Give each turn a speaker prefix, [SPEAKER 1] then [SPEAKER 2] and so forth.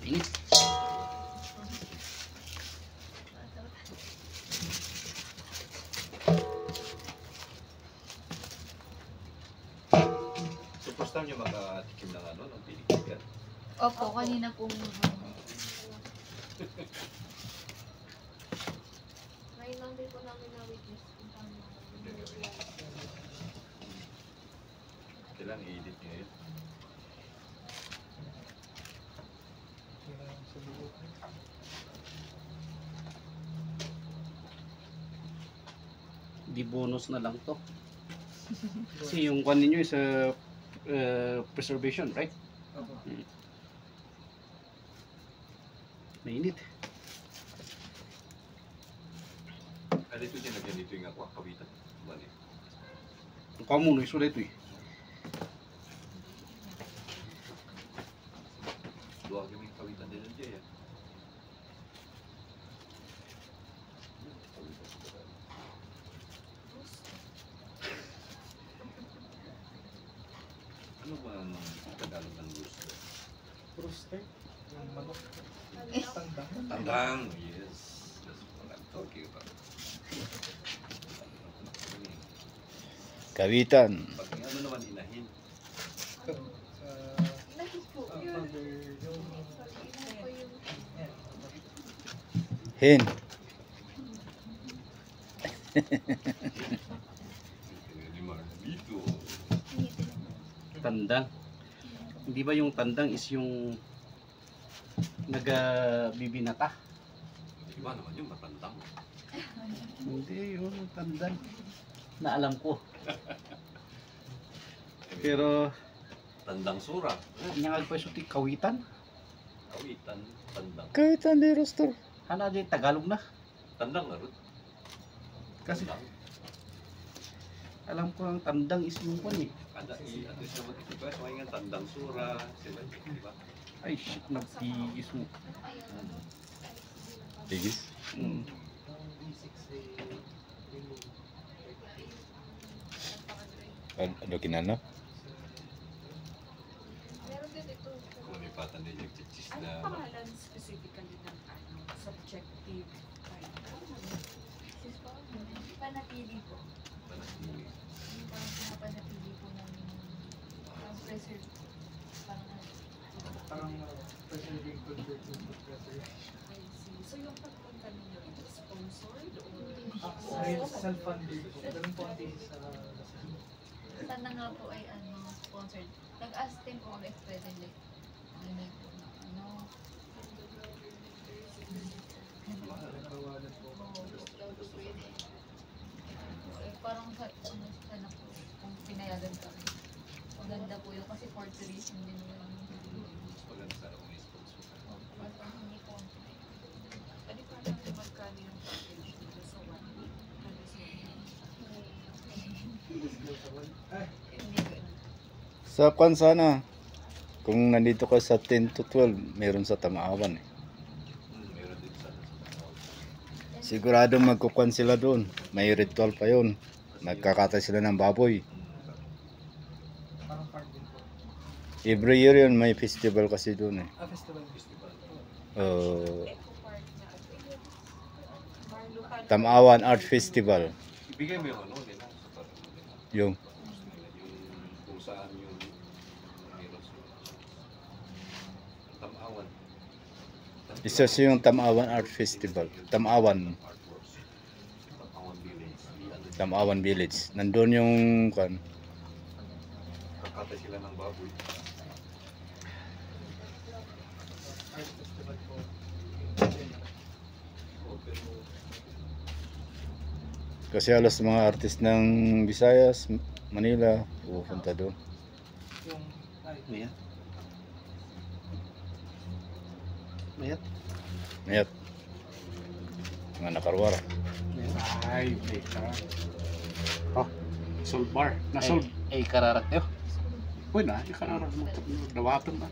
[SPEAKER 1] Init.
[SPEAKER 2] So first time nyo makatikim ng ano, ng pilig-pilig?
[SPEAKER 3] Opo, kanina pong
[SPEAKER 4] Ngayon lang din po namin na-witness kung paano.
[SPEAKER 2] Kailangan i-edit nyo yun.
[SPEAKER 1] Di bonus na lang to. Kasi yung kwan ninyo is preservation, right? Mainit.
[SPEAKER 2] Ah, dito sinagyan dito yung aqua, kawitan. Balik.
[SPEAKER 1] Kamu no iso dito eh.
[SPEAKER 2] Dua kami kawitan din dyan. Ano ba ang Tagalog ng gusto?
[SPEAKER 5] Roasted. Yung manok. Tandang.
[SPEAKER 2] Tandang! Yes! That's what I'm talking about.
[SPEAKER 6] Kawitan.
[SPEAKER 2] Pag ano naman inahin.
[SPEAKER 4] Nakit po.
[SPEAKER 5] Mother, yung...
[SPEAKER 6] Hen.
[SPEAKER 2] Dito.
[SPEAKER 1] Tandang. Hindi ba yung tandang is yung nagbibinata?
[SPEAKER 2] Iba naman yung matandang.
[SPEAKER 1] Hindi, yung tandang. Na alam ko. Pero,
[SPEAKER 2] Tandang sura.
[SPEAKER 1] nyangag pa isuti kawitan.
[SPEAKER 2] Kawitan. Tandang.
[SPEAKER 6] Kawitan di roster.
[SPEAKER 1] Hana di Tagalog na.
[SPEAKER 2] Tandang nga rin.
[SPEAKER 1] Kasi
[SPEAKER 2] Tandang.
[SPEAKER 1] alam ko ang tandang is yung kwan eh.
[SPEAKER 2] Kada i-ano siya mag-iba. So nga tandang sura. Sila, di ba?
[SPEAKER 1] Ay shit, nagtiis mo.
[SPEAKER 6] Tigis. Ano kinano?
[SPEAKER 4] Meron din ito.
[SPEAKER 2] Kung may patan din yung chichis
[SPEAKER 7] Ano
[SPEAKER 2] na...
[SPEAKER 7] pangalan specifically ng ano, subjective type?
[SPEAKER 3] panatili po.
[SPEAKER 2] Panatili.
[SPEAKER 3] Yung parang pinapanatili po ng preserve.
[SPEAKER 5] Parang preserving convert to preservation.
[SPEAKER 7] I see. So yung pagpunta ninyo ito, sponsored or?
[SPEAKER 5] Self-funded po. Ganun po ang thesis sa
[SPEAKER 3] Sana nga po ay sponsored. Nag-ask din po kami if pwede like,
[SPEAKER 5] nagbawalan po.
[SPEAKER 3] parang sana po kung pinayagan kami. Maganda po yun kasi for tourism din yun.
[SPEAKER 2] Maganda sana kung may sponsor.
[SPEAKER 3] Parang hindi po.
[SPEAKER 7] Ano parang magkano yung package nito sa 1 week? Ano
[SPEAKER 3] Hindi ko.
[SPEAKER 6] Sa kwan sana. Kung nandito ka sa 10 to 12, meron sa Tamaawan eh.
[SPEAKER 2] Meron din sana sa
[SPEAKER 6] Siguradong magkukwan sila doon. May ritual pa yon. Nagkakatay sila ng baboy.
[SPEAKER 5] Parang farm din po.
[SPEAKER 6] Every year yun, may festival kasi doon eh.
[SPEAKER 5] Festival.
[SPEAKER 7] Eco Park na Marlucan.
[SPEAKER 6] Tamaawan Art Festival.
[SPEAKER 2] Ibigay mo yung ano nila sa parang nila.
[SPEAKER 6] Yung
[SPEAKER 2] Yung kung saan yung meron sa Tamawan.
[SPEAKER 6] isa siya yung Tamaawan Art Festival. Tamaawan.
[SPEAKER 2] Artworks. Tamawan Village. Ano,
[SPEAKER 6] Tamaawan Village. Nandun yung kwan.
[SPEAKER 2] kakatay sila ng baboy.
[SPEAKER 5] Art festival po.
[SPEAKER 6] Kasi halos mga artist ng Visayas, Manila, pupunta doon.
[SPEAKER 5] Yung
[SPEAKER 1] Mayat. Mayat.
[SPEAKER 6] Mayat. Mga nakarwara.
[SPEAKER 1] Ay, teka. Oh, solve bar. Na-solve. Ay, kararat yun. Uy na, ikararat mo. Dawatan na.